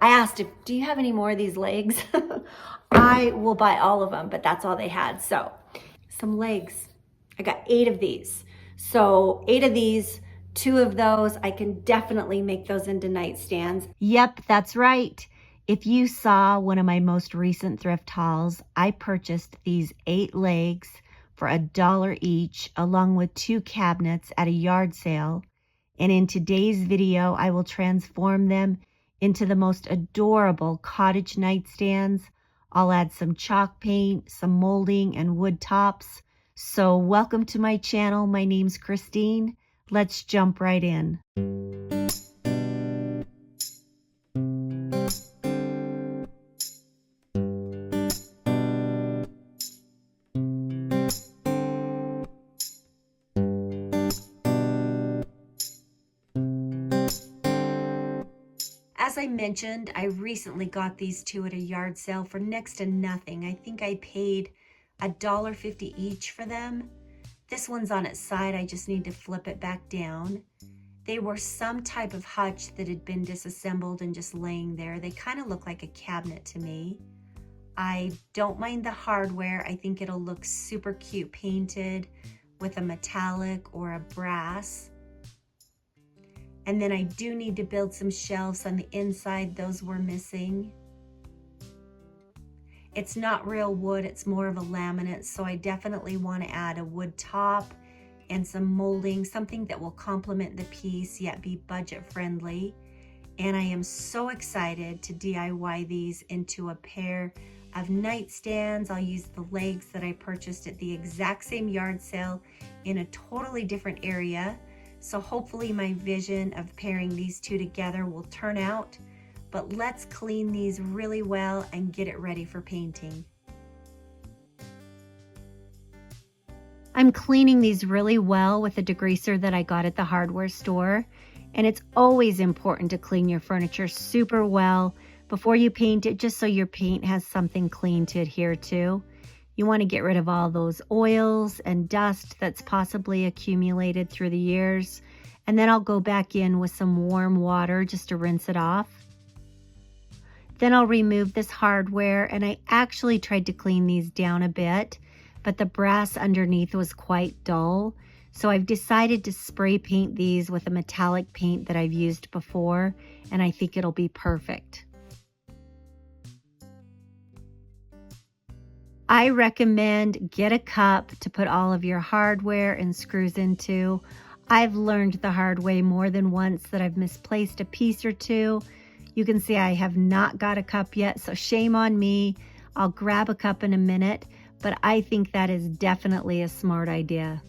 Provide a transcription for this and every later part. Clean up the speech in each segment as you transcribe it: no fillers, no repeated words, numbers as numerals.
I asked him, do you have any more of these legs? I will buy all of them, but that's all they had. So some legs. I got 8 of these. So 8 of these, 2 of those, I can definitely make those into nightstands. Yep, that's right. If you saw one of my most recent thrift hauls, I purchased these 8 legs for $1 each, along with 2 cabinets at a yard sale. And in today's video, I will transform them into the most adorable cottage nightstands. I'll add some chalk paint, some molding, and wood tops. So welcome to my channel. My name's Christine. Let's jump right in. As I mentioned, I recently got these 2 at a yard sale for next to nothing. I think I paid $1.50 each for them. This one's on its side. I just need to flip it back down. They were some type of hutch that had been disassembled and just laying there. They kind of look like a cabinet to me. I don't mind the hardware. I think it'll look super cute painted with a metallic or a brass. And then I do need to build some shelves on the inside. Those were missing. It's not real wood, it's more of a laminate, so I definitely want to add a wood top and some molding, something that will complement the piece yet be budget friendly. And I am so excited to DIY these into a pair of nightstands. I'll use the legs that I purchased at the exact same yard sale in a totally different area. So hopefully my vision of pairing these 2 together will turn out, but let's clean these really well and get it ready for painting. I'm cleaning these really well with a degreaser that I got at the hardware store, and it's always important to clean your furniture super well before you paint it, just so your paint has something clean to adhere to. You want to get rid of all those oils and dust that's possibly accumulated through the years. And then I'll go back in with some warm water just to rinse it off. Then I'll remove this hardware, and I actually tried to clean these down a bit, but the brass underneath was quite dull. So I've decided to spray paint these with a metallic paint that I've used before, and I think it'll be perfect. I recommend get a cup to put all of your hardware and screws into. I've learned the hard way more than once that I've misplaced a piece or 2. You can see I have not got a cup yet, so shame on me. I'll grab a cup in a minute, but I think that is definitely a smart idea.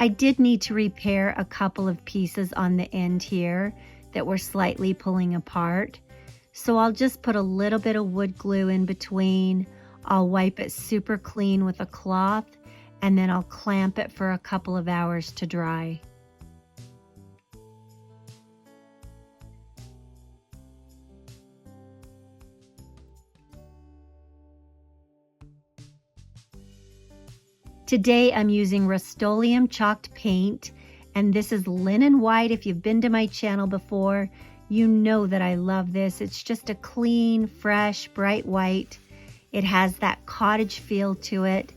I did need to repair a couple of pieces on the end here that were slightly pulling apart. So I'll just put a little bit of wood glue in between. I'll wipe it super clean with a cloth, and then I'll clamp it for a couple of hours to dry. Today I'm using Rust-Oleum chalked paint, and this is linen white. If you've been to my channel before, you know that I love this. It's just a clean, fresh, bright white. It has that cottage feel to it,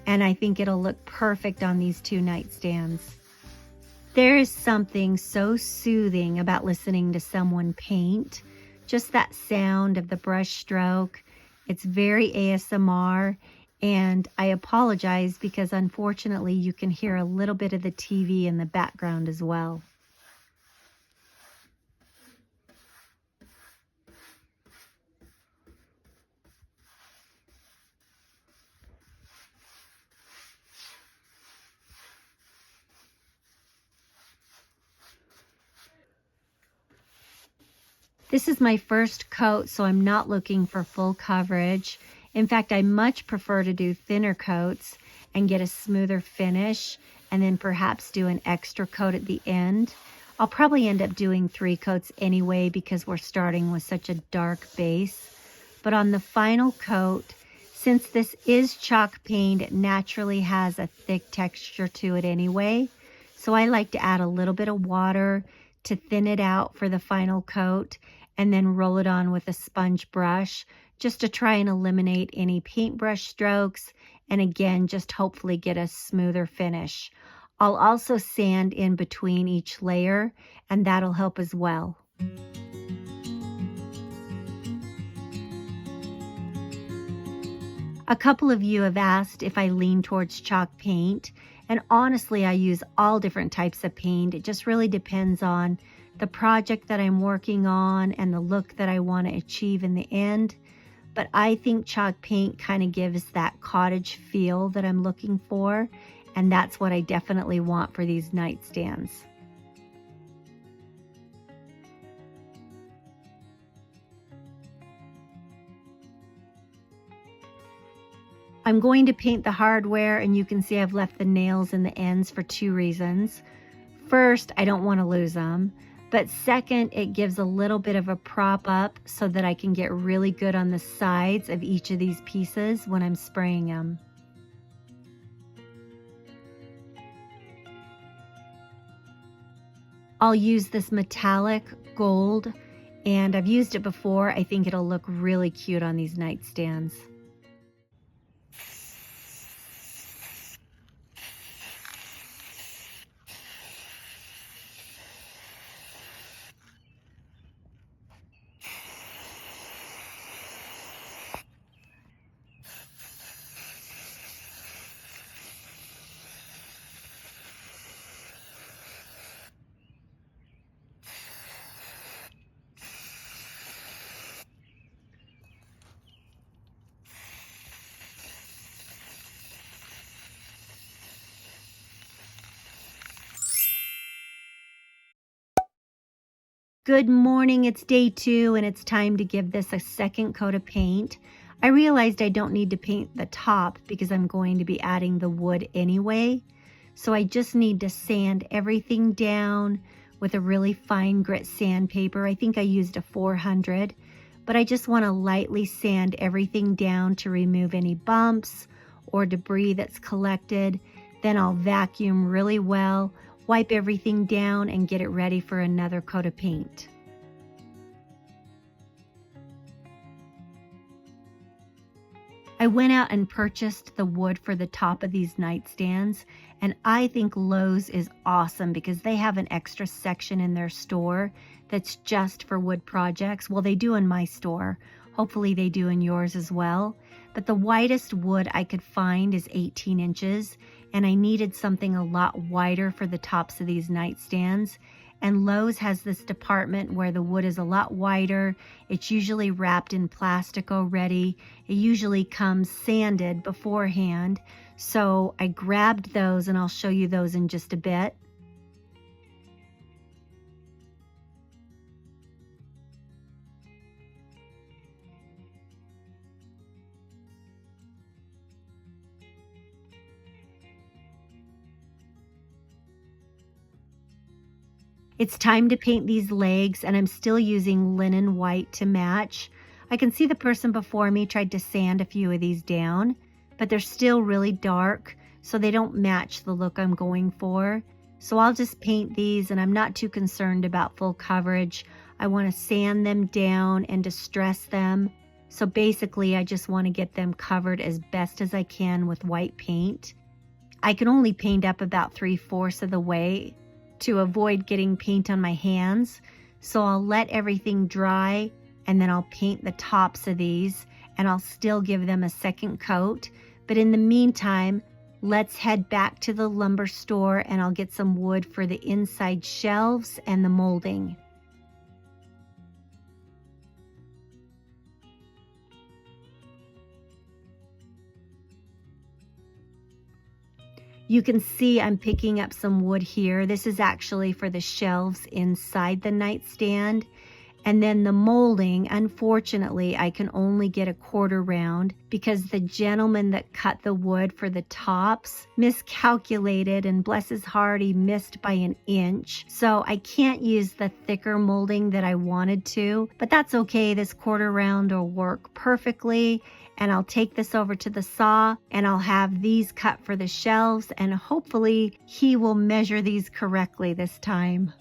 and I think it'll look perfect on these 2 nightstands. There is something so soothing about listening to someone paint. Just that sound of the brush stroke. It's very ASMR. And I apologize because unfortunately you can hear a little bit of the TV in the background as well. This is my first coat, so I'm not looking for full coverage. In fact, I much prefer to do thinner coats and get a smoother finish, and then perhaps do an extra coat at the end. I'll probably end up doing 3 coats anyway because we're starting with such a dark base. But on the final coat, since this is chalk paint, it naturally has a thick texture to it anyway. So I like to add a little bit of water to thin it out for the final coat and then roll it on with a sponge brush just to try and eliminate any paintbrush strokes and again, just hopefully get a smoother finish. I'll also sand in between each layer and that'll help as well. A couple of you have asked if I lean towards chalk paint, and honestly, I use all different types of paint. It just really depends on the project that I'm working on and the look that I want to achieve in the end. But I think chalk paint kind of gives that cottage feel that I'm looking for, and that's what I definitely want for these nightstands. I'm going to paint the hardware, and you can see I've left the nails in the ends for 2 reasons. First, I don't want to lose them, but second, it gives a little bit of a prop up so that I can get really good on the sides of each of these pieces when I'm spraying them. I'll use this metallic gold, and I've used it before. I think it'll look really cute on these nightstands. Good morning, it's day 2 and it's time to give this a second coat of paint. I realized I don't need to paint the top because I'm going to be adding the wood anyway. So I just need to sand everything down with a really fine grit sandpaper. I think I used a 400, but I just want to lightly sand everything down to remove any bumps or debris that's collected. Then I'll vacuum really well, wipe everything down, and get it ready for another coat of paint. I went out and purchased the wood for the top of these nightstands, and I think Lowe's is awesome because they have an extra section in their store that's just for wood projects. Well, they do in my store. Hopefully they do in yours as well. But the widest wood I could find is 18 inches, and I needed something a lot wider for the tops of these nightstands. And Lowe's has this department where the wood is a lot wider. It's usually wrapped in plastic already. It usually comes sanded beforehand. So I grabbed those, and I'll show you those in just a bit. It's time to paint these legs, and I'm still using linen white to match. I can see the person before me tried to sand a few of these down, but they're still really dark, so they don't match the look I'm going for. So I'll just paint these, and I'm not too concerned about full coverage. I want to sand them down and distress them. So basically, I just want to get them covered as best as I can with white paint. I can only paint up about 3/4 of the way to avoid getting paint on my hands. So I'll let everything dry, and then I'll paint the tops of these, and I'll still give them a second coat. But in the meantime, let's head back to the lumber store, and I'll get some wood for the inside shelves and the molding. You can see I'm picking up some wood here. This is actually for the shelves inside the nightstand. And then the molding, unfortunately, I can only get a quarter round because the gentleman that cut the wood for the tops miscalculated, and bless his heart, he missed by an inch. So I can't use the thicker molding that I wanted to, but that's okay. This quarter round will work perfectly. And I'll take this over to the saw and I'll have these cut for the shelves, and hopefully he will measure these correctly this time.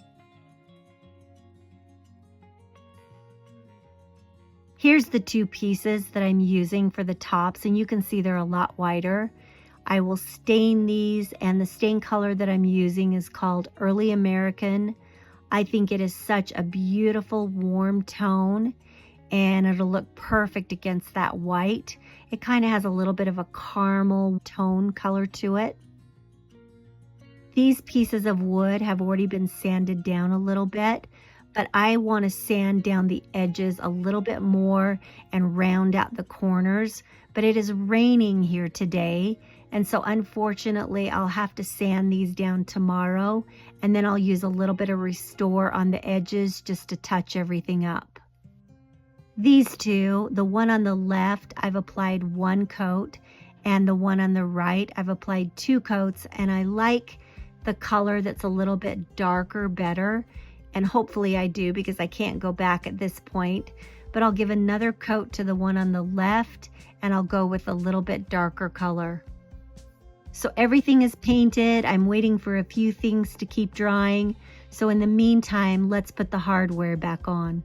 Here's the two pieces that I'm using for the tops, and you can see they're a lot wider. I will stain these, and the stain color that I'm using is called Early American. I think it is such a beautiful warm tone, and it'll look perfect against that white. It kind of has a little bit of a caramel tone color to it. These pieces of wood have already been sanded down a little bit, but I want to sand down the edges a little bit more and round out the corners. But it is raining here today, and so unfortunately I'll have to sand these down tomorrow, and then I'll use a little bit of Restore on the edges just to touch everything up. These two, the one on the left, I've applied 1 coat, and the one on the right, I've applied 2 coats, and I like the color that's a little bit darker better. And hopefully I do, because I can't go back at this point. But I'll give another coat to the one on the left, and I'll go with a little bit darker color. So everything is painted. I'm waiting for a few things to keep drying. So in the meantime, let's put the hardware back on.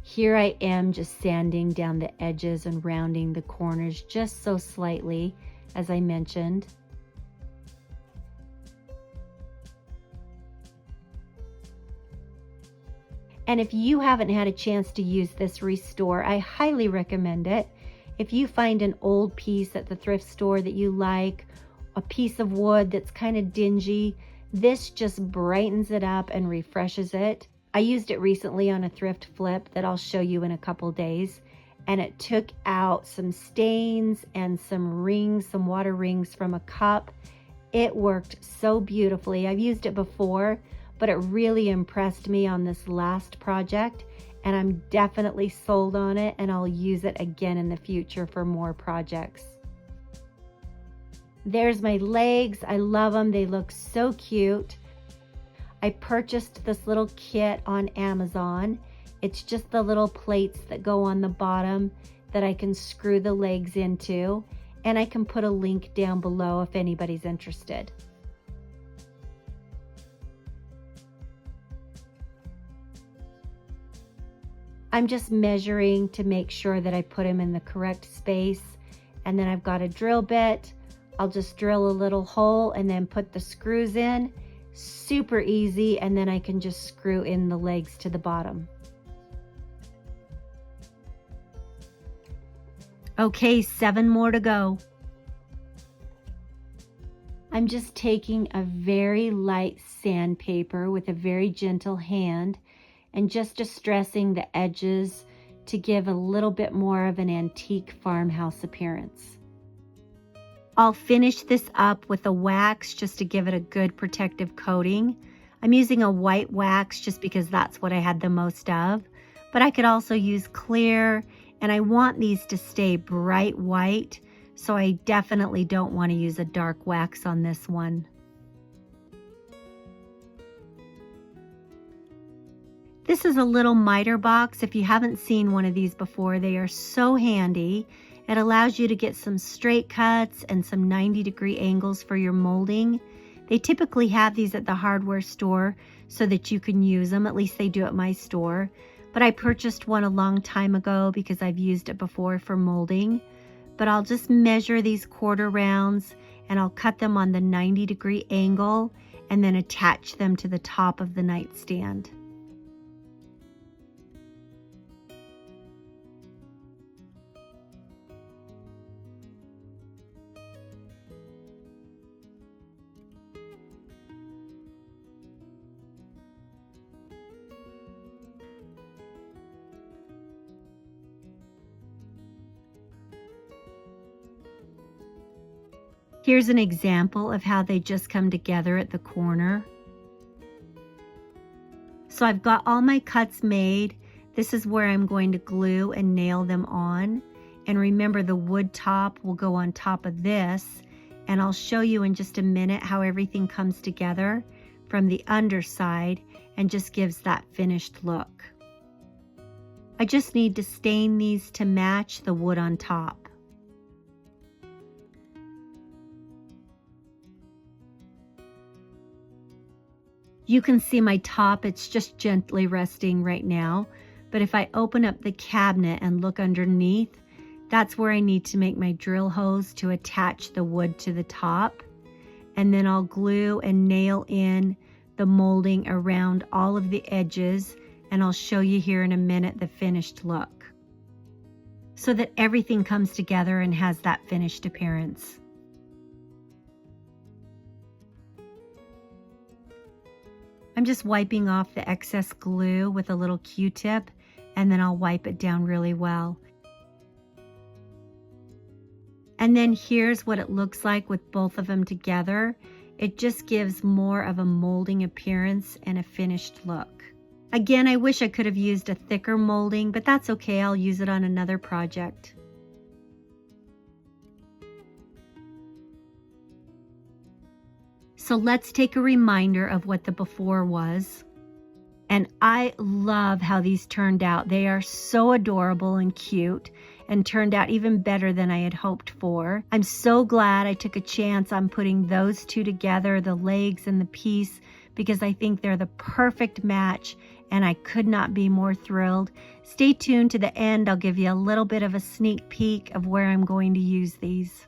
Here I am just sanding down the edges and rounding the corners just so slightly, as I mentioned. And if you haven't had a chance to use this Restore, I highly recommend it. If you find an old piece at the thrift store that you like, a piece of wood that's kind of dingy, this just brightens it up and refreshes it. I used it recently on a thrift flip that I'll show you in a couple days, and it took out some stains and some rings, some water rings from a cup. It worked so beautifully. I've used it before, but it really impressed me on this last project, and I'm definitely sold on it, and I'll use it again in the future for more projects. There's my legs. I love them. They look so cute. I purchased this little kit on Amazon. It's just the little plates that go on the bottom that I can screw the legs into, and I can put a link down below if anybody's interested. I'm just measuring to make sure that I put them in the correct space, and then I've got a drill bit. I'll just drill a little hole and then put the screws in. Super easy, and then I can just screw in the legs to the bottom. Okay, 7 more to go. I'm just taking a very light sandpaper with a very gentle hand and just distressing the edges to give a little bit more of an antique farmhouse appearance. I'll finish this up with a wax just to give it a good protective coating. I'm using a white wax just because that's what I had the most of, but I could also use clear, and I want these to stay bright white, so I definitely don't want to use a dark wax on this one. This is a little miter box. If you haven't seen one of these before, they are so handy. It allows you to get some straight cuts and some 90-degree angles for your molding. They typically have these at the hardware store so that you can use them. At least they do at my store. But I purchased one a long time ago because I've used it before for molding. But I'll just measure these quarter rounds, and I'll cut them on the 90-degree angle and then attach them to the top of the nightstand. Here's an example of how they just come together at the corner. So I've got all my cuts made. This is where I'm going to glue and nail them on. And remember, the wood top will go on top of this. And I'll show you in just a minute how everything comes together from the underside and just gives that finished look. I just need to stain these to match the wood on top. You can see my top, it's just gently resting right now. But if I open up the cabinet and look underneath, that's where I need to make my drill hose to attach the wood to the top. And then I'll glue and nail in the molding around all of the edges, and I'll show you here in a minute the finished look, so that everything comes together and has that finished appearance. I'm just wiping off the excess glue with a little Q-tip, and then I'll wipe it down really well. And then here's what it looks like with both of them together. It just gives more of a molding appearance and a finished look. Again, I wish I could have used a thicker molding, but that's okay. I'll use it on another project. So let's take a reminder of what the before was. And I love how these turned out. They are so adorable and cute, and turned out even better than I had hoped for. I'm so glad I took a chance on putting those two together, the legs and the piece, because I think they're the perfect match, and I could not be more thrilled. Stay tuned to the end. I'll give you a little bit of a sneak peek of where I'm going to use these.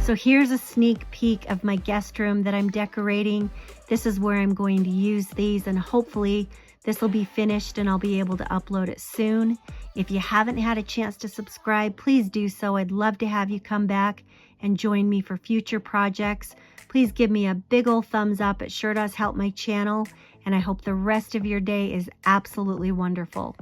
So here's a sneak peek of my guest room that I'm decorating. This is where I'm going to use these, and hopefully this will be finished and I'll be able to upload it soon. If you haven't had a chance to subscribe, please do so. I'd love to have you come back and join me for future projects. Please give me a big old thumbs up. It sure does help my channel, and I hope the rest of your day is absolutely wonderful.